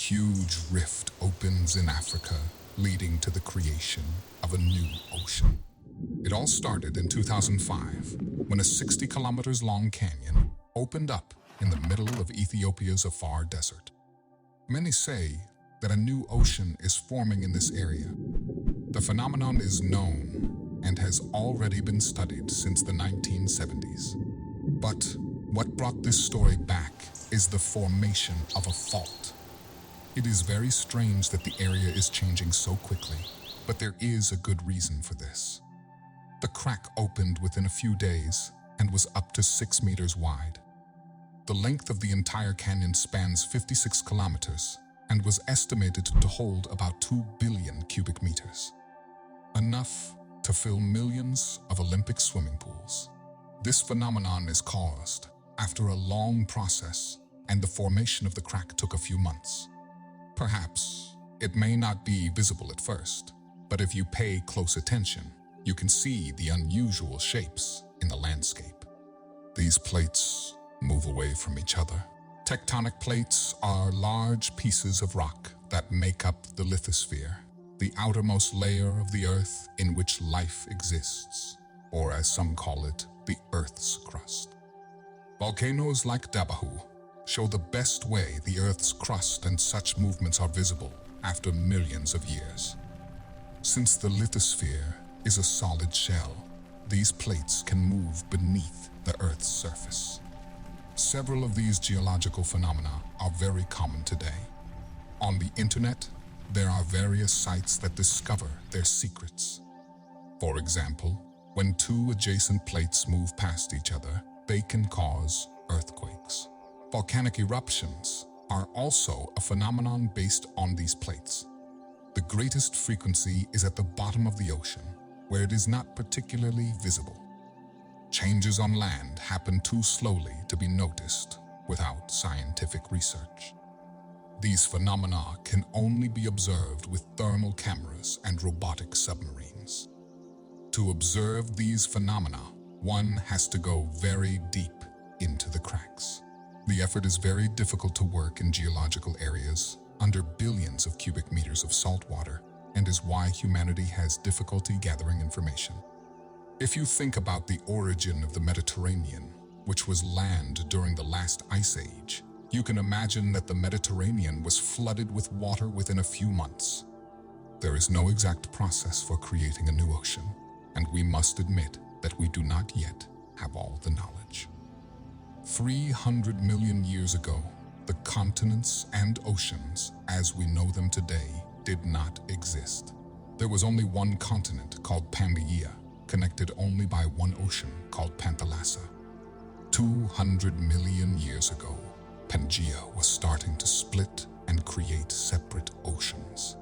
huge rift opens in Africa, leading to the creation of a new ocean. It all started in 2005, when a 60 kilometers long canyon opened up in the middle of Ethiopia's Afar Desert. Many say that a new ocean is forming in this area. The phenomenon is known and has already been studied since the 1970s. But what brought this story back is the formation of a fault. It is very strange that the area is changing so quickly, but there is a good reason for this. The crack opened within a few days and was up to 6 meters wide. The length of the entire canyon spans 56 kilometers and was estimated to hold about 2 billion cubic meters, enough to fill millions of Olympic swimming pools. This phenomenon is caused after a long process, and the formation of the crack took a few months. Perhaps it may not be visible at first, but if you pay close attention, you can see the unusual shapes in the landscape. These plates move away from each other. Tectonic plates are large pieces of rock that make up the lithosphere, the outermost layer of the Earth in which life exists, or as some call it, the Earth's crust. Volcanoes like Dabahu show the best way the Earth's crust and such movements are visible after millions of years. Since the lithosphere is a solid shell, these plates can move beneath the Earth's surface. Several of these geological phenomena are very common today. On the internet, there are various sites that discover their secrets. For example, when two adjacent plates move past each other, they can cause earthquakes. Volcanic eruptions are also a phenomenon based on these plates. The greatest frequency is at the bottom of the ocean, where it is not particularly visible. Changes on land happen too slowly to be noticed without scientific research. These phenomena can only be observed with thermal cameras and robotic submarines. To observe these phenomena, one has to go very deep into the cracks. The effort is very difficult to work in geological areas under billions of cubic meters of salt water, and is why humanity has difficulty gathering information. If you think about the origin of the Mediterranean, which was land during the last ice age, you can imagine that the Mediterranean was flooded with water within a few months. There is no exact process for creating a new ocean, and we must admit that we do not yet have all the knowledge. 300 million years ago, the continents and oceans, as we know them today, did not exist. There was only one continent called Pangaea, connected only by one ocean called Panthalassa. 200 million years ago, Pangaea was starting to split and create separate oceans.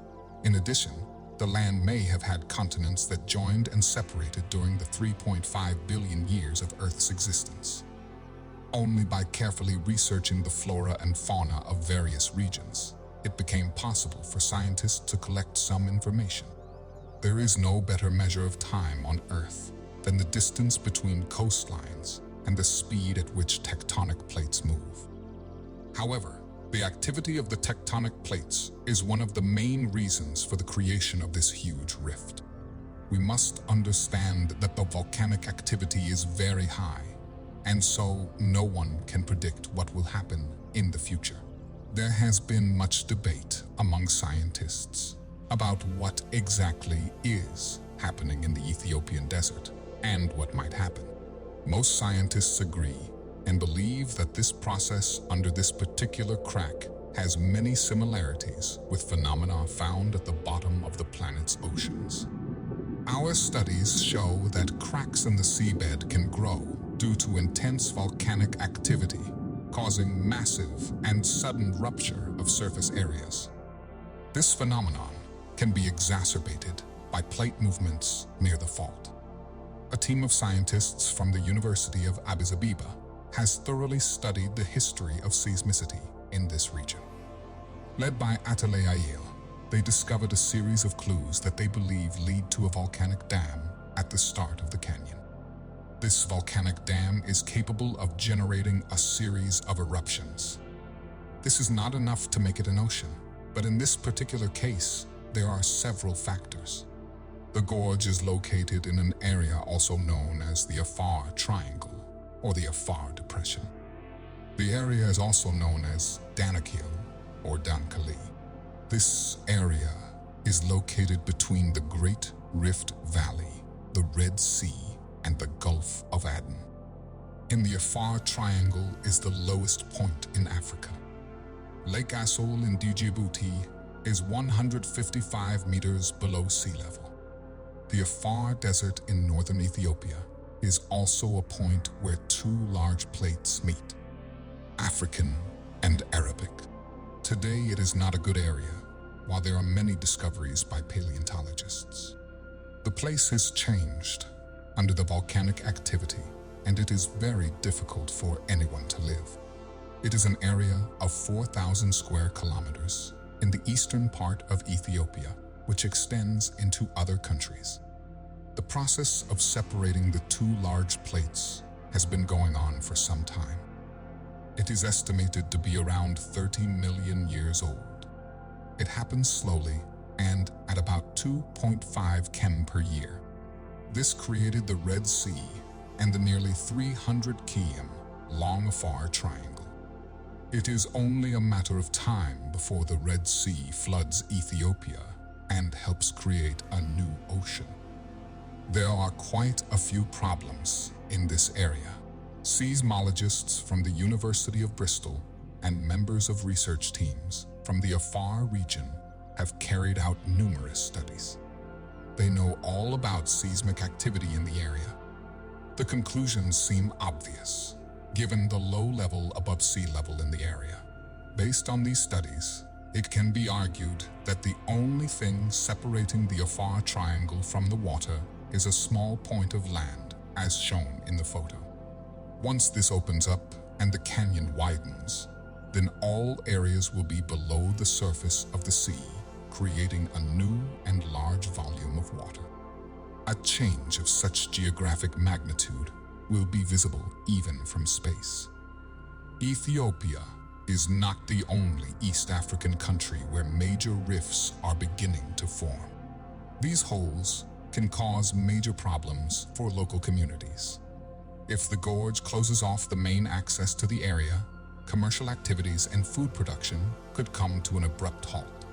In addition, the land may have had continents that joined and separated during the 3.5 billion years of Earth's existence. Only by carefully researching the flora and fauna of various regions, it became possible for scientists to collect some information. There is no better measure of time on Earth than the distance between coastlines and the speed at which tectonic plates move. However, the activity of the tectonic plates is one of the main reasons for the creation of this huge rift. We must understand that the volcanic activity is very high, and so no one can predict what will happen in the future. There has been much debate among scientists about what exactly is happening in the Ethiopian desert and what might happen. Most scientists agree and believe that this process under this particular crack has many similarities with phenomena found at the bottom of the planet's oceans. Our studies show that cracks in the seabed can grow due to intense volcanic activity, causing massive and sudden rupture of surface areas. This phenomenon can be exacerbated by plate movements near the fault. A team of scientists from the University of Addis Ababa has thoroughly studied the history of seismicity in this region. Led by Atale Ayel, they discovered a series of clues that they believe lead to a volcanic dam at the start of the canyon. This volcanic dam is capable of generating a series of eruptions. This is not enough to make it an ocean, But in this particular case, there are several factors. The gorge is located in an area also known as the Afar Triangle or the Afar Depression. The area is also known as Danakil or Dankali. This area is located between the Great Rift Valley, the Red Sea, and the Gulf of Aden. In the Afar Triangle is the lowest point in Africa. Lake Assol in Djibouti is 155 meters below sea level. The Afar Desert in northern Ethiopia is also a point where two large plates meet, African and Arabic. Today it is not a good area, while there are many discoveries by paleontologists. The place has changed under the volcanic activity, and it is very difficult for anyone to live. It is an area of 4,000 square kilometers in the eastern part of Ethiopia, which extends into other countries. The process of separating the two large plates has been going on for some time. It is estimated to be around 30 million years old. It happens slowly and at about 2.5 chem per year. This created the Red Sea and the nearly 300 km long Afar Triangle. It is only a matter of time before the Red Sea floods Ethiopia and helps create a new ocean. There are quite a few problems in this area. Seismologists from the University of Bristol and members of research teams from the Afar region have carried out numerous studies. They know all about seismic activity in the area. The conclusions seem obvious, given the low level above sea level in the area. Based on these studies, it can be argued that the only thing separating the Afar Triangle from the water is a small point of land, as shown in the photo. Once this opens up and the canyon widens, then all areas will be below the surface of the sea, creating a new and large volume of water. A change of such geographic magnitude will be visible even from space. Ethiopia is not the only East African country where major rifts are beginning to form. These holes can cause major problems for local communities. If the gorge closes off the main access to the area, commercial activities and food production could come to an abrupt halt.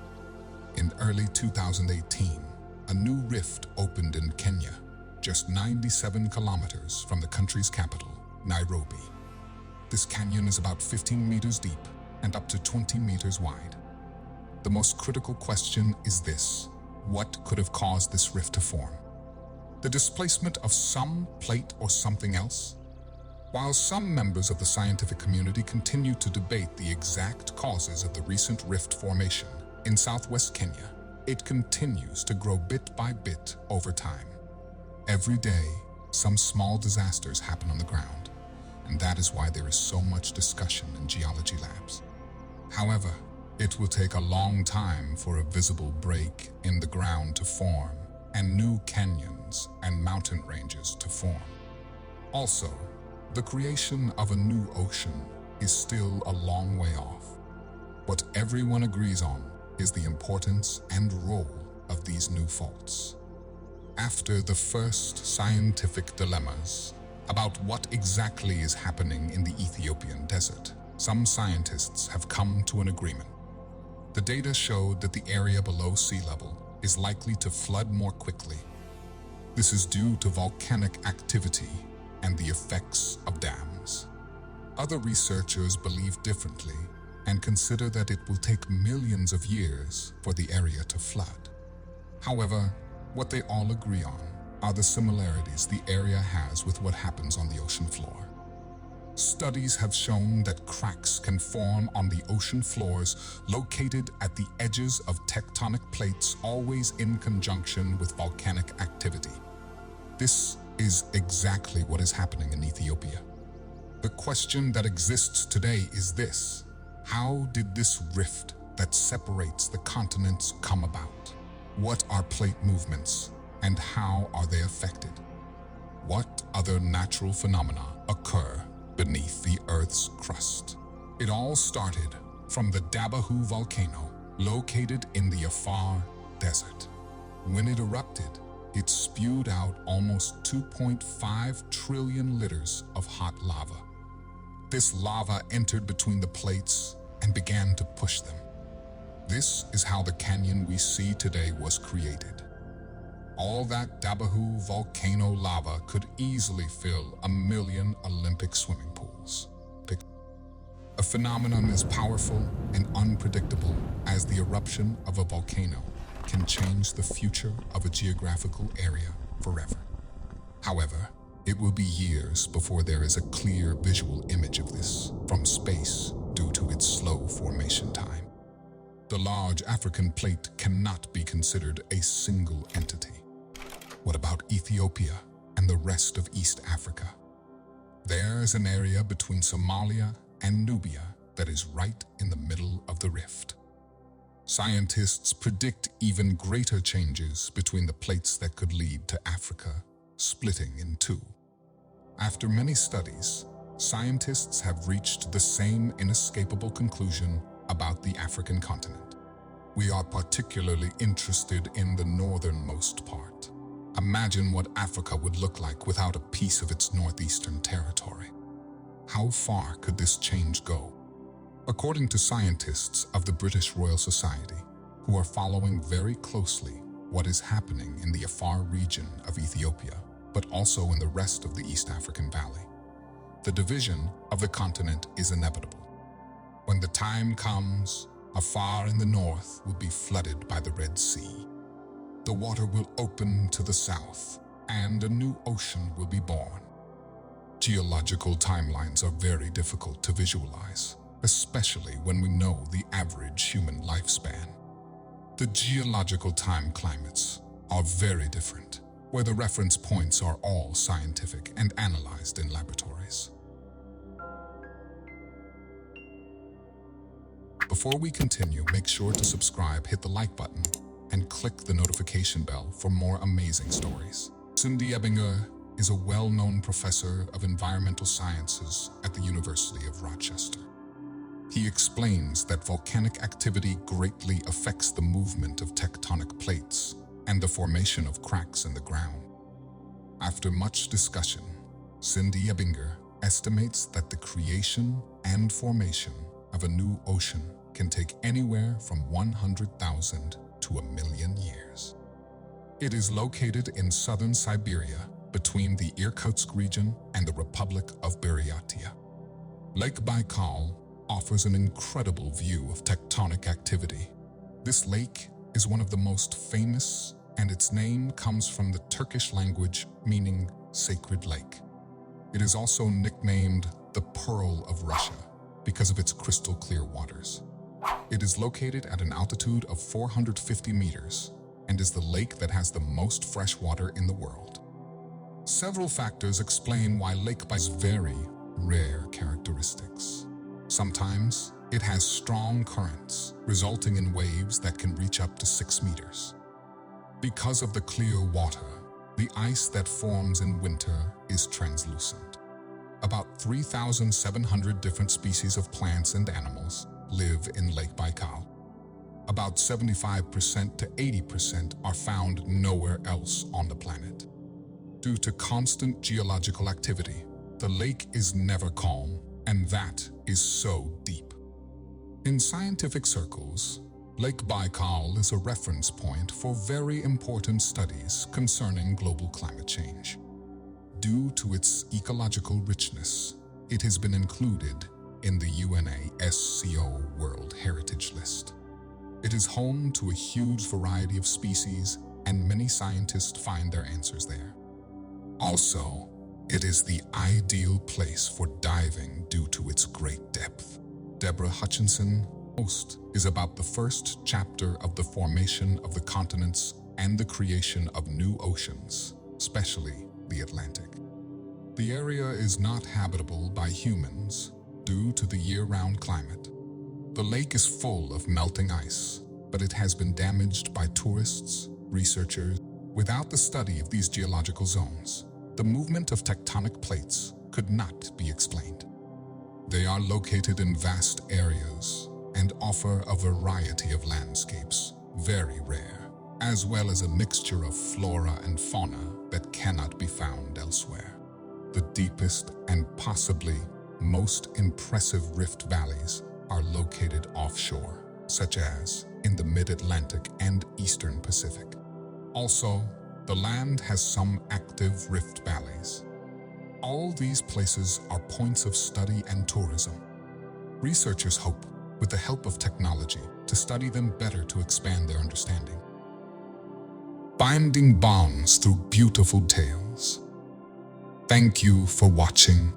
In early 2018, a new rift opened in Kenya, just 97 kilometers from the country's capital, Nairobi. This canyon is about 15 meters deep and up to 20 meters wide. The most critical question is this: what could have caused this rift to form? The displacement of some plate or something else? While some members of the scientific community continue to debate the exact causes of the recent rift formation in southwest Kenya, it continues to grow bit by bit over time. Every day, some small disasters happen on the ground, and that is why there is so much discussion in geology labs. However, it will take a long time for a visible break in the ground to form and new canyons and mountain ranges to form. Also, the creation of a new ocean is still a long way off. What everyone agrees on is the importance and role of these new faults. After the first scientific dilemmas about what exactly is happening in the Ethiopian desert, some scientists have come to an agreement. The data showed that the area below sea level is likely to flood more quickly. This is due to volcanic activity and the effects of dams. Other researchers believe differently and consider that it will take millions of years for the area to flood. However, what they all agree on are the similarities the area has with what happens on the ocean floor. Studies have shown that cracks can form on the ocean floors located at the edges of tectonic plates, always in conjunction with volcanic activity. This is exactly what is happening in Ethiopia. The question that exists today is this: how did this rift that separates the continents come about? What are plate movements, and how are they affected? What other natural phenomena occur beneath the Earth's crust? It all started from the Dabahu volcano located in the Afar Desert. When it erupted, it spewed out almost 2.5 trillion liters of hot lava. This lava entered between the plates and began to push them. This is how the canyon we see today was created. All that Dabahu volcano lava could easily fill 1 million Olympic swimming pools. A phenomenon as powerful and unpredictable as the eruption of a volcano can change the future of a geographical area forever. However, it will be years before there is a clear visual image of this from space due to its slow formation time. The large African plate cannot be considered a single entity. What about Ethiopia and the rest of East Africa? There's an area between Somalia and Nubia that is right in the middle of the rift. Scientists predict even greater changes between the plates that could lead to Africa splitting in two. After many studies, scientists have reached the same inescapable conclusion about the African continent. We are particularly interested in the northernmost part. Imagine what Africa would look like without a piece of its northeastern territory. How far could this change go? According to scientists of the British Royal Society, who are following very closely what is happening in the Afar region of Ethiopia, but also in the rest of the East African Valley, the division of the continent is inevitable. When the time comes, Afar in the north will be flooded by the Red Sea. The water will open to the south, and a new ocean will be born. Geological timelines are very difficult to visualize, especially when we know the average human lifespan. The geological time climates are very different, where the reference points are all scientific and analyzed in laboratories. Before we continue, make sure to subscribe, hit the like button, and click the notification bell for more amazing stories. Cindy Ebinger is a well-known professor of environmental sciences at the University of Rochester. He explains that volcanic activity greatly affects the movement of tectonic plates and the formation of cracks in the ground. After much discussion, Cindy Ebinger estimates that the creation and formation of a new ocean can take anywhere from 100,000 to 1,000,000 years. It is located in southern Siberia between the Irkutsk region and the Republic of Buryatia. Lake Baikal offers an incredible view of tectonic activity. This lake is one of the most famous, and its name comes from the Turkish language meaning sacred lake. It is also nicknamed the Pearl of Russia because of its crystal clear waters. It is located at an altitude of 450 meters and is the lake that has the most fresh water in the world. Several factors explain why Lake Baikal has very rare characteristics. Sometimes it has strong currents, resulting in waves that can reach up to 6 meters. Because of the clear water, the ice that forms in winter is translucent. About 3,700 different species of plants and animals live in Lake Baikal. About 75% to 80% are found nowhere else on the planet. Due to constant geological activity, the lake is never calm, and that is so deep. In scientific circles, Lake Baikal is a reference point for very important studies concerning global climate change. Due to its ecological richness, it has been included in the UNESCO World Heritage List. It is home to a huge variety of species, and many scientists find their answers there. Also, it is the ideal place for diving due to its great depth. Deborah Hutchinson post is about the first chapter of the formation of the continents and the creation of new oceans, especially the Atlantic. The area is not habitable by humans due to the year-round climate. The lake is full of melting ice, but it has been damaged by tourists, researchers. Without the study of these geological zones, the movement of tectonic plates could not be explained. They are located in vast areas and offer a variety of landscapes, very rare, as well as a mixture of flora and fauna that cannot be found elsewhere. The deepest and possibly most impressive rift valleys are located offshore, such as in the mid-Atlantic and eastern Pacific. Also, the land has some active rift valleys. All these places are points of study and tourism. Researchers hope, with the help of technology, to study them better to expand their understanding. Finding bonds through beautiful tales. Thank you for watching.